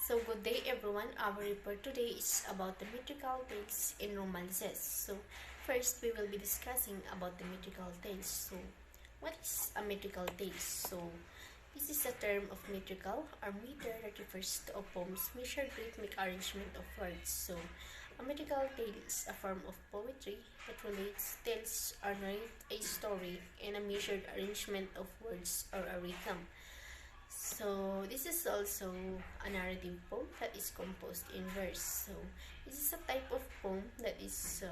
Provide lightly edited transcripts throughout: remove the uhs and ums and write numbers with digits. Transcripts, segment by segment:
So good day everyone, our report today is about the mythical tales and romances. So first we will be discussing about the mythical tales. So what is a mythical tale? So this is a term of metrical or meter that refers to a poem's measured rhythmic arrangement of words. So a mythical tale is a form of poetry that relates, tells, or narrates a story in a measured arrangement of words or a rhythm. So this is also a narrative poem that is composed in verse. So this is a type of poem that is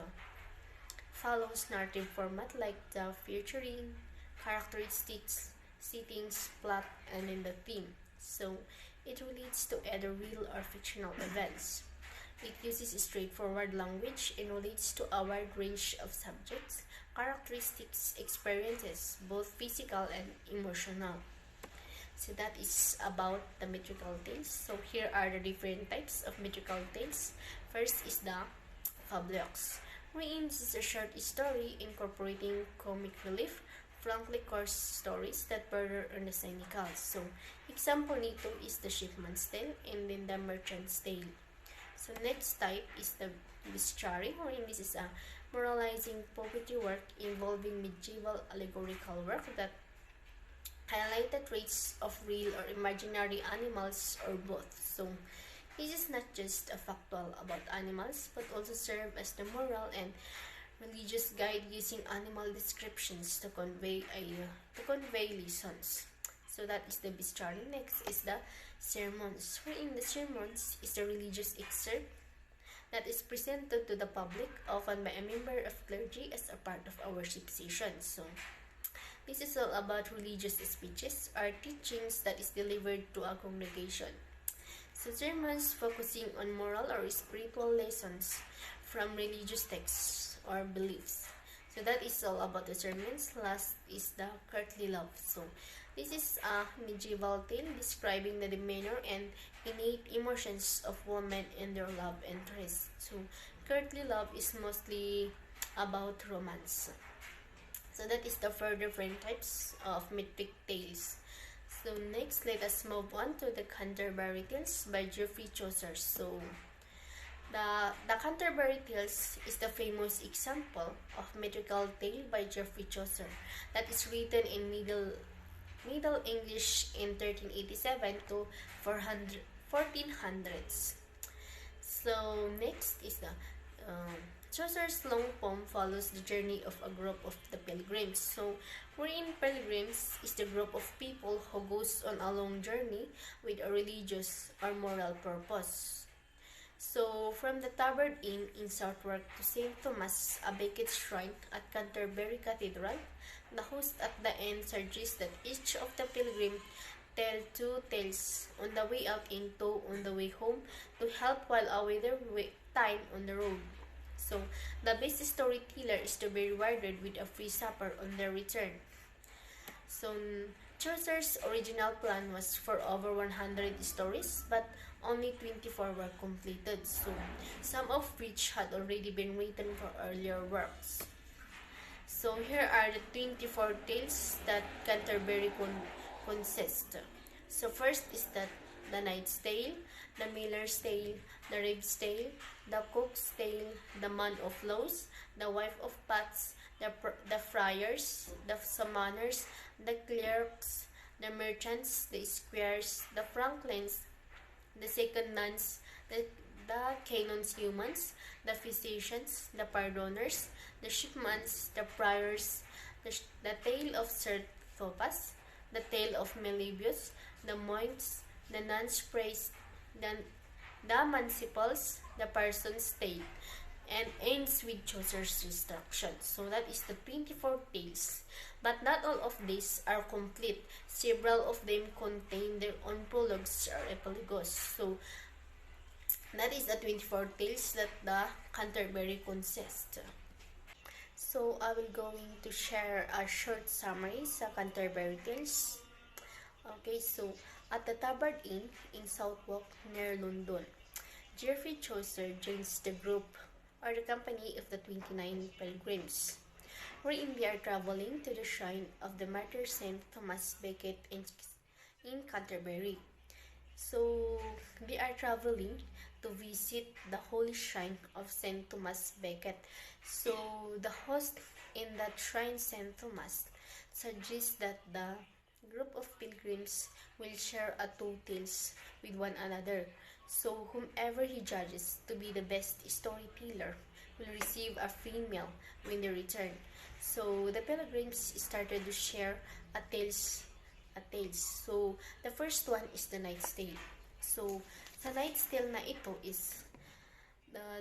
follows narrative format like the featuring characteristics, settings, plot, and then the theme. So it relates to either real or fictional events. It uses straightforward language and relates to a wide range of subjects, characteristics, experiences, both physical and emotional. So that is about the metrical tales. So here are the different types of metrical tales. First is the fableux, wherein this is a short story incorporating comic relief, frankly coarse stories that border on the cynical. So example nito is the shipman's tale and then the merchant's tale. So next type is the bestiary, wherein this is a moralizing poetry work involving medieval allegorical work that highlighted traits of real or imaginary animals or both. So this is not just a factual about animals but also serve as the moral and religious guide using animal descriptions to convey lessons. So that is the bestiary. Next is the sermons, wherein the sermons is the religious excerpt that is presented to the public, often by a member of clergy as a part of a worship session. So this is all about religious speeches or teachings that is delivered to a congregation. So sermons focusing on moral or spiritual lessons from religious texts or beliefs. So that is all about the sermons. Last is the courtly love. So this is a medieval tale describing the demeanor and innate emotions of women and their love interest. So courtly love is mostly about romance. So that is the four different types of mythic tales. So next, let us move on to the Canterbury Tales by Geoffrey Chaucer. So the Canterbury Tales is the famous example of metrical tale by Geoffrey Chaucer that is written in Middle English in 1387 to 1400s. So next is the Chaucer's long poem follows the journey of a group of the pilgrims. So, wherein pilgrims is the group of people who goes on a long journey with a religious or moral purpose. So, from the Tabard Inn in Southwark to St. Thomas, a vacant shrine at Canterbury Cathedral, the host at the end suggests that each of the pilgrims tell two tales on the way out and two on the way home to help while away their time on the road. So, the best storyteller is to be rewarded with a free supper on their return. So, Chaucer's original plan was for over 100 stories, but only 24 were completed, so some of which had already been written for earlier works. So, here are the 24 tales that Canterbury consists. So, first is the Knight's Tale, the Miller's Tale, the Rave's Tale, the Cook's Tale, the Man of Laws, the Wife of Pats, the Friars, the Summoners, the Clerks, the Merchants, the Squires, the Franklins, the Second Nuns, the Canons Humans, the Physicians, the Pardoners, the Shipmans, the Priors, the Tale of Sir Thopas, the Tale of Melibius, the Monks, the Nuns Praised, the Municipals, the Parson's Tale, and ends with Chaucer's destruction. So that is the 24 tales. But not all of these are complete. Several of them contain their own prologues or epilogues. So that is the 24 tales that the Canterbury consists. So I will going to share a short summary sa Canterbury Tales. Okay, so at the Tabard Inn in Southwark near London, Geoffrey Chaucer joins the group or the company of the 29 pilgrims, wherein they are traveling to the shrine of the martyr Saint Thomas Becket in Canterbury. So They are traveling to visit the holy shrine of Saint Thomas Becket. So the host in that shrine, Saint Thomas, suggests that the group of pilgrims will share a two tales with one another. So whomever he judges to be the best storyteller will receive a free meal when they return. So the pilgrims started to share a tales a tales. So the first one is the Knight's Tale. So sa Knight's Tale na ito is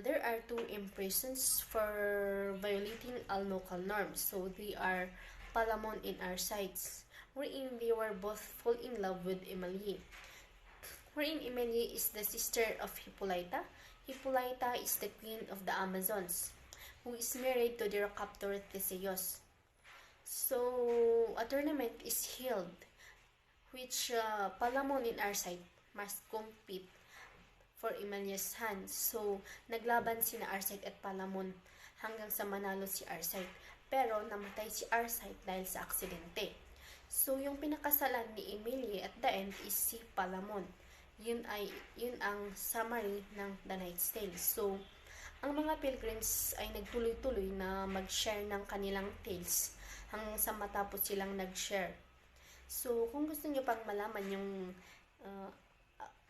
there are two imprisons for violating all local norms. So they are Palamon and Arsites, wherein they were both fall in love with Emilie. Wherein Emilie is the sister of Hippolyta. Hippolyta is the queen of the Amazons, who is married to their captor Theseus. So a tournament is held which Palamon and Arcite must compete for Emilia's hand. So, naglaban sina Arcite at Palamon hanggang sa manalo si Arcite. Pero namatay si Arcite dahil sa aksidente. So, yung pinakasalan ni Emilia at the end is si Palamon. Yun ang summary ng The Knight's Tale. So, ang mga pilgrims ay nagtuloy-tuloy na mag-share ng kanilang tales hanggang sa matapos silang nag-share. So, kung gusto niyo pang malaman uh,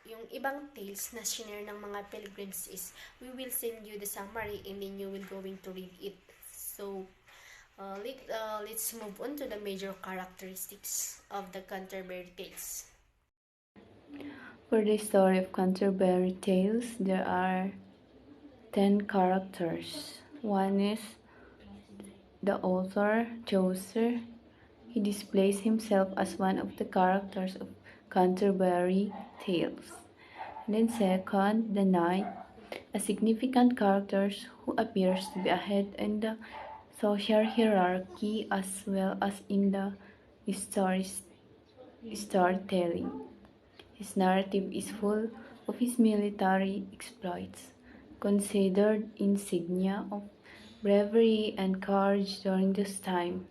yung ibang tales na share ng mga pilgrims is, we will send you the summary and then you will going to read it. So, let's move on to the major characteristics of the Canterbury Tales. For the story of Canterbury Tales, there are 10 characters. One is the author, Chaucer. He displays himself as one of the characters of Canterbury Tales. And then second, the knight, a significant character who appears to be ahead in the social hierarchy as well as in the storytelling. His narrative is full of his military exploits, considered insignia of bravery and courage during this time,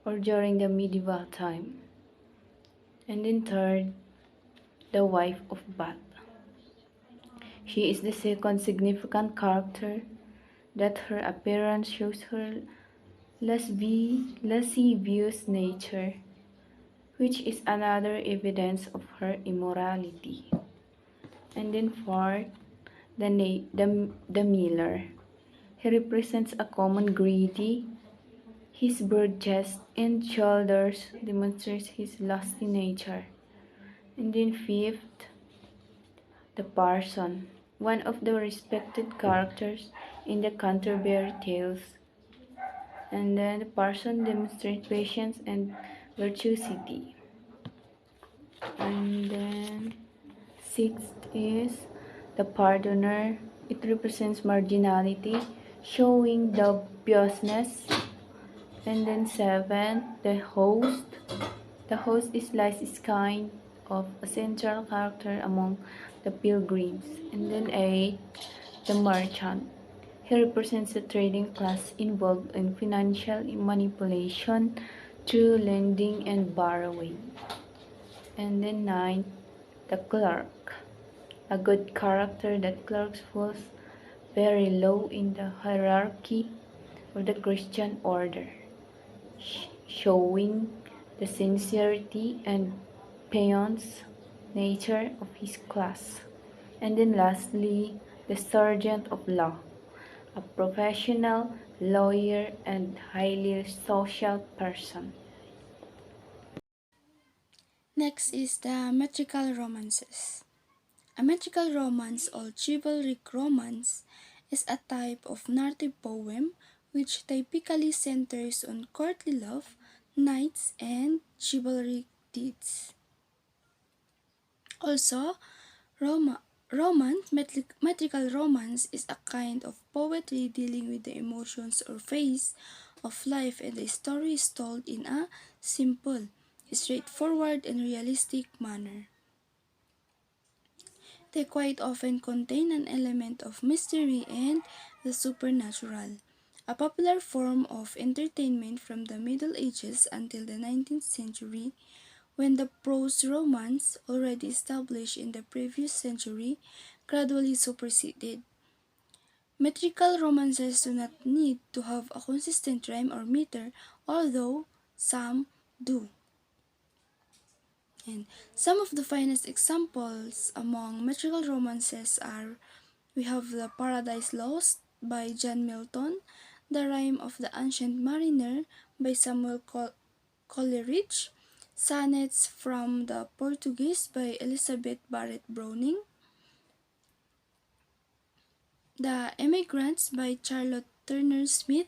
or during the medieval time. And then third, the wife of Bath. She is the second significant character that her appearance shows her lascivious nature, which is another evidence of her immorality. And then fourth, the miller. He represents a common greedy. His broad chest and shoulders demonstrates his lusty nature. And then fifth, the parson, one of the respected characters in the Canterbury Tales. And then the parson demonstrates patience and virtuosity. And then sixth is the pardoner. It represents marginality, showing dubiousness. And then seven, the host. The host is Lysis kind of a central character among the pilgrims. And then eight, the merchant. He represents the trading class involved in financial manipulation through lending and borrowing. And then nine, the clerk. A good character that clerks falls very low in the hierarchy of the Christian order, showing the sincerity and pious nature of his class. And then lastly, the sergeant of law, a professional lawyer and highly social person. Next is the metrical romances. A metrical romance or chivalric romance is a type of narrative poem which typically centers on courtly love, knights, and chivalric deeds. Also, metrical romance is a kind of poetry dealing with the emotions or phase of life, and the story is told in a simple, straightforward, and realistic manner. They quite often contain an element of mystery and the supernatural, a popular form of entertainment from the Middle Ages until the 19th century, when the prose romance, already established in the previous century, gradually superseded. Metrical romances do not need to have a consistent rhyme or meter, although some do. And some of the finest examples among metrical romances are we have The Paradise Lost by John Milton, The Rime of the Ancient Mariner by Samuel Coleridge, Sonnets from the Portuguese by Elizabeth Barrett Browning, The Emigrants by Charlotte Turner Smith,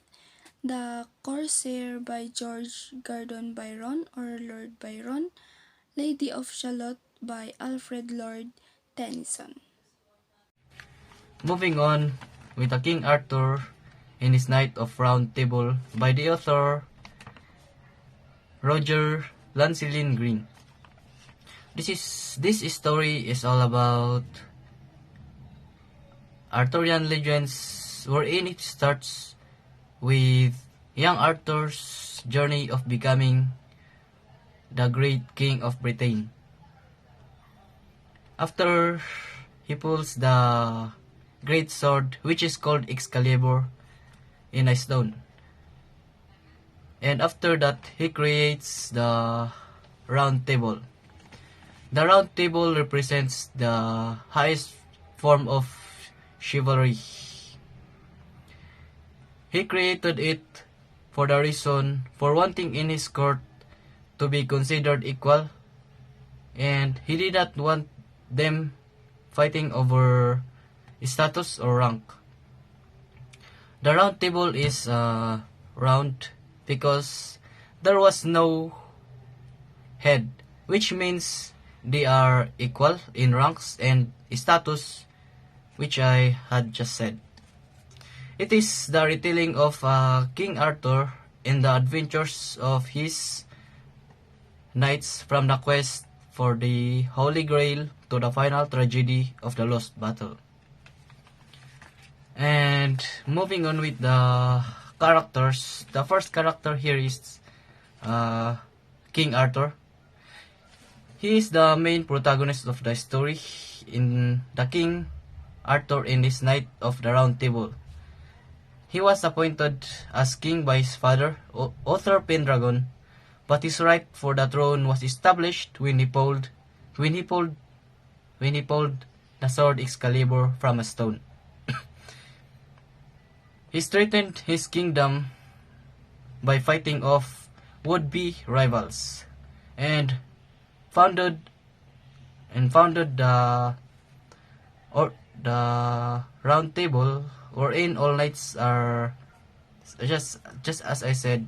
The Corsair by George Gordon Byron or Lord Byron, Lady of Shalott by Alfred Lord Tennyson. Moving on with the King Arthur in his Knight of Round Table by the author Roger Lancelin Green. This story is all about Arthurian legends, wherein it starts with young Arthur's journey of becoming the great king of Britain. After he pulls the great sword, which is called Excalibur, in a stone. And after that, he creates the round table. The round table represents the highest form of chivalry. He created it for the reason for wanting in his court to be considered equal, and he did not want them fighting over status or rank. The round table is round because there was no head, which means they are equal in ranks and status, which I had just said. It is the retelling of King Arthur and the adventures of his knights from the quest for the Holy Grail to the final tragedy of the Lost Battle. And moving on with the characters, the first character here is King Arthur. He is the main protagonist of the story in the King Arthur in his Knight of the Round Table. He was appointed as king by his father, Arthur Pendragon, but his right for the throne was established when he pulled the sword Excalibur from a stone. He strengthened his kingdom by fighting off would-be rivals, and founded the round table, wherein all knights are just as I said,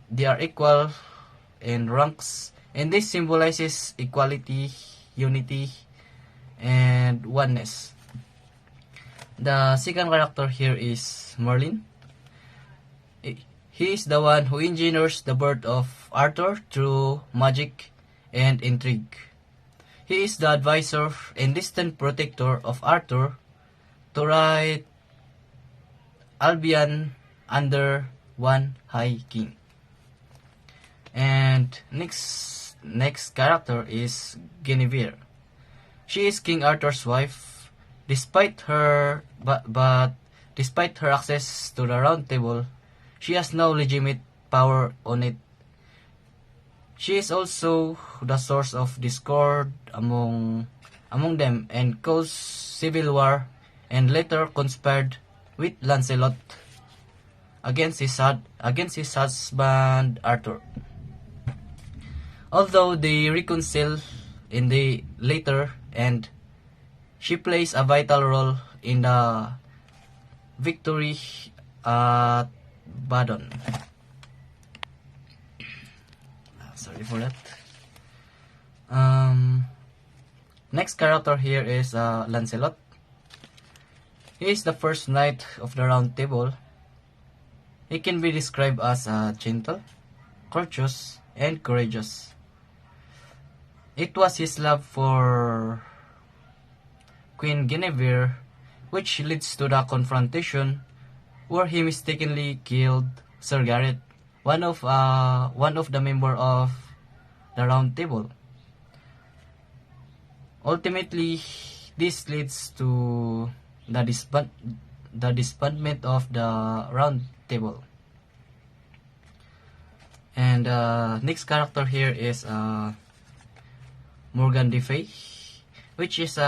they are equal in ranks, and this symbolizes equality, unity, and oneness. The second character here is Merlin. He is the one who engineers the birth of Arthur through magic and intrigue. He is the advisor and distant protector of Arthur to ride Albion under one high king. And next character is Guinevere. She is King Arthur's wife. Despite her access to the round table, she has no legitimate power on it. She is also the source of discord among them and caused civil war, and later conspired with Lancelot against his husband Arthur. Although they reconcile in the later end, she plays a vital role in the victory at Badon. Sorry for that. Next character here is Lancelot. He is the first knight of the Round Table. He can be described as gentle, courteous, and courageous. It was his love for Queen Guinevere which leads to the confrontation where he mistakenly killed Sir Gareth, one of the member of the Round Table. Ultimately, this leads to the disbandment of the Round Table. And next character here is Morgan Le Fay, which is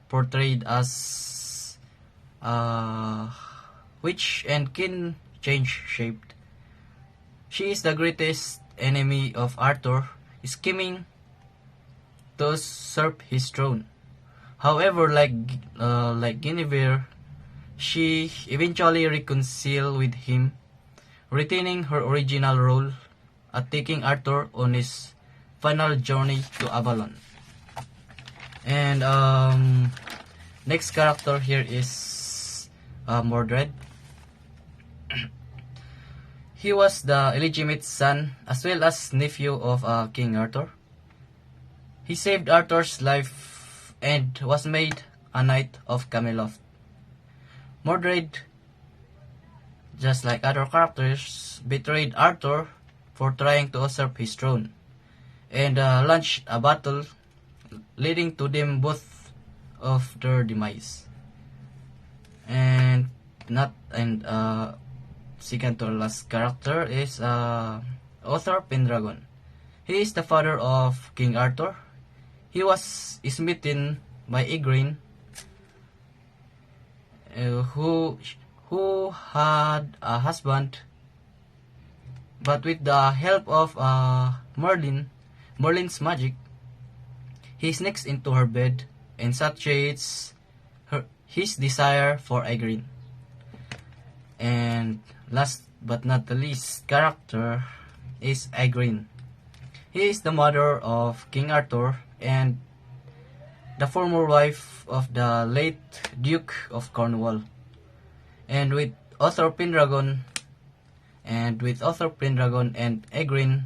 portrayed as witch and can change shape. She is the greatest enemy of Arthur, scheming to usurp his throne. However, like Guinevere, she eventually reconciled with him, retaining her original role at taking Arthur on his final journey to Avalon. And next character here is Mordred. He was the illegitimate son as well as nephew of King Arthur. He saved Arthur's life and was made a knight of Camelot. Mordred, just like other characters, betrayed Arthur for trying to usurp his throne, and launched a battle leading to them both of their demise. And second to last character is Arthur Pendragon. He is the father of King Arthur. He was smitten by Igraine, who had a husband, but with the help of Merlin's magic, he sneaks into her bed and satiates his desire for Igraine. And last but not the least character is Igraine. He is the mother of King Arthur and the former wife of the late Duke of Cornwall. And with Arthur Pendragon and Igraine,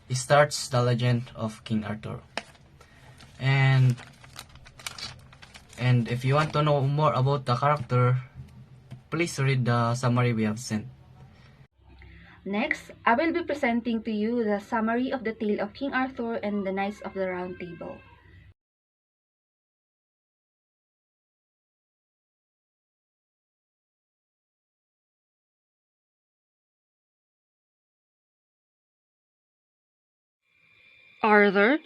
it starts the legend of King Arthur. And if you want to know more about the character, please read the summary we have sent. Next, I will be presenting to you the summary of the tale of King Arthur and the Knights of the Round Table. Arthur,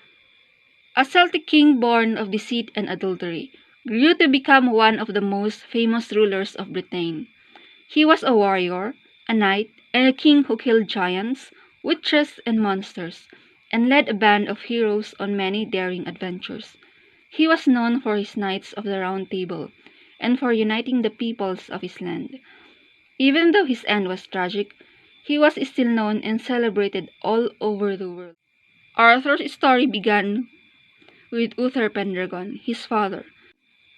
a Celtic king born of deceit and adultery, grew to become one of the most famous rulers of Britain. He was a warrior, a knight, and a king who killed giants, witches, and monsters, and led a band of heroes on many daring adventures. He was known for his Knights of the Round Table, and for uniting the peoples of his land. Even though his end was tragic, he was still known and celebrated all over the world. Arthur's story began with Uther Pendragon, his father.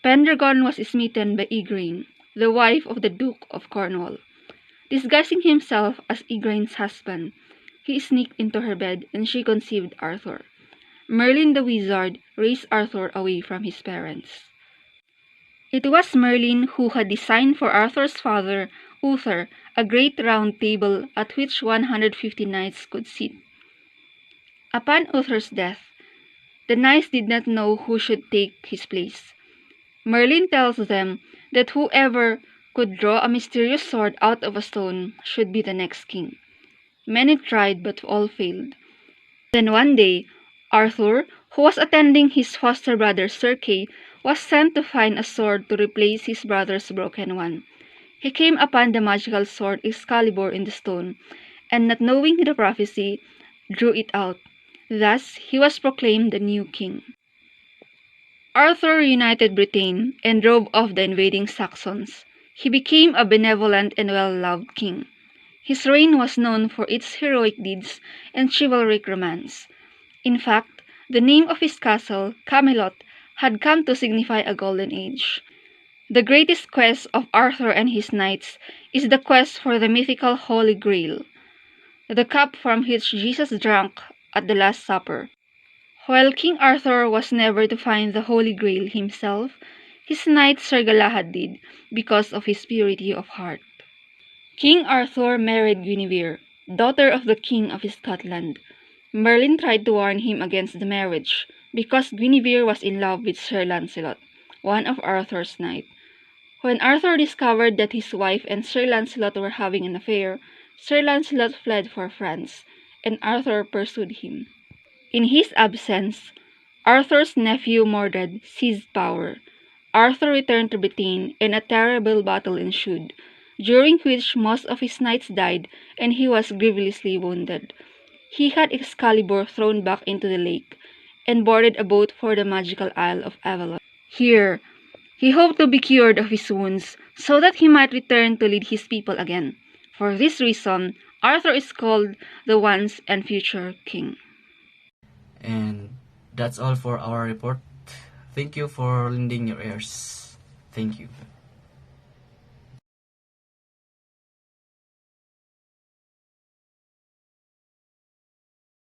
Pendragon was smitten by Igraine, the wife of the Duke of Cornwall. Disguising himself as Igraine's husband, he sneaked into her bed and she conceived Arthur. Merlin the wizard raised Arthur away from his parents. It was Merlin who had designed for Arthur's father, Uther, a great round table at which 150 knights could sit. Upon Uther's death, the knights did not know who should take his place. Merlin tells them that whoever could draw a mysterious sword out of a stone should be the next king. Many tried but all failed. Then one day, Arthur, who was attending his foster brother Sir Kay, was sent to find a sword to replace his brother's broken one. He came upon the magical sword Excalibur in the stone, and not knowing the prophecy, drew it out. Thus, he was proclaimed the new king. Arthur united Britain and drove off the invading Saxons. He became a benevolent and well-loved king. His reign was known for its heroic deeds and chivalric romance. In fact, the name of his castle, Camelot, had come to signify a golden age. The greatest quest of Arthur and his knights is the quest for the mythical Holy Grail, the cup from which Jesus drank at the Last Supper. While King Arthur was never to find the Holy Grail himself, his knight Sir Galahad did, because of his purity of heart. King Arthur married Guinevere, daughter of the King of Scotland. Merlin tried to warn him against the marriage, because Guinevere was in love with Sir Lancelot, one of Arthur's knights. When Arthur discovered that his wife and Sir Lancelot were having an affair, Sir Lancelot fled for France, and Arthur pursued him. In his absence, Arthur's nephew Mordred seized power. Arthur returned to Britain, and a terrible battle ensued, during which most of his knights died, and he was grievously wounded. He had Excalibur thrown back into the lake, and boarded a boat for the magical Isle of Avalon. Here, he hoped to be cured of his wounds, so that he might return to lead his people again. For this reason, Arthur is called the once and future king. And that's all for our report. Thank you for lending your ears. Thank you.